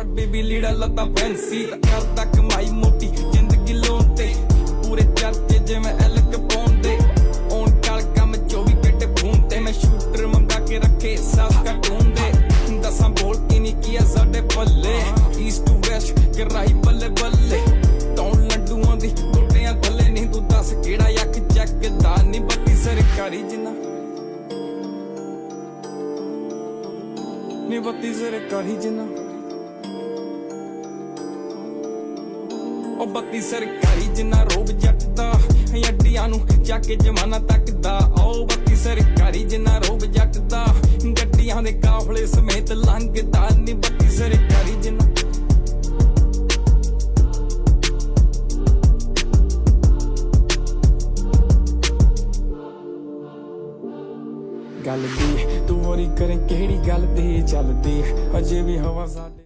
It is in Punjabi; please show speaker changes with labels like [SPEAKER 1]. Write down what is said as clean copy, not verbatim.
[SPEAKER 1] ਸਮਾਰਟ ਬੇਬੀ ਲੀੜਾ ਲੱਤਾ ਫੈਂਸੀ ਕਰਦਾ ਕਮਾਈ ਮੋਟੀ ਜ਼ਿੰਦਗੀ ਲੋਨ ਤੇ ਪੂਰੇ ਚਰਚੇ ਜਿਵੇਂ ਐਲ ਕਪਾਉਂਦੇ ਔਨ ਕਾਲ ਕੰਮ 24 ਘੰਟੇ ਫੋਨ ਤੇ ਮੈਂ ਸ਼ੂਟਰ ਮੰਗਾ ਕੇ ਰੱਖੇ ਸਾਫ ਕਾਰਟੂਨ ਦੇ ਦੱਸਾਂ ਬੋਲ ਕੇ ਨਹੀਂ ਕੀਆ ਸਾਡੇ ਪੱਲੇ ਈਸਟ ਟੂ ਵੈਸਟ ਕਰਾਈ ਬੱਲੇ ਬੱਲੇ ਤੌਣ ਲੱਡੂਆਂ ਦੀ ਗੋਟਿਆਂ ਥੱਲੇ ਨਹੀਂ ਤੂੰ ਦੱਸ ਕਿਹੜਾ ਅੱਖ ਚੱਕਦਾ ਨਹੀਂ ਬੱਤੀ ਸਰਕਾਰੀ ਜਿੰਨਾ ਨੀ ਬੱਤੀ ਸਰਕਾਰੀ ਜਿੰਨਾ ਉਹ ਬੱਤੀ ਸਰਕਾਰੀ ਜਿੰਨਾ ਰੋਬ ਜੱਟ ਦਾ ਅੱਡੀਆਂ ਨੂੰ ਚੱਕ ਕੇ ਜਮਾਨਾ ਤੱਕਦਾ ਉਹ ਬੱਤੀ ਸਰਕਾਰੀ ਜਿੰਨਾ ਰੋਬ ਜੱਟ ਦਾ ਗੱਡੀਆਂ ਦੇ ਕਾਫਲੇ ਸਮੇਤ ਲੰਘਦਾ ਨੀ ਬੱਤੀ ਸਰਕਾਰੀ ਜਿੰਨਾ ਗੱਲ ਦੀ ਤੂੰ ਹੋਰੀ ਕਰੇ ਕਿਹੜੀ ਗੱਲ ਦੇ ਚੱਲਦੀ ਅਜੇ ਵੀ ਹਵਾ ਸਾਡੇ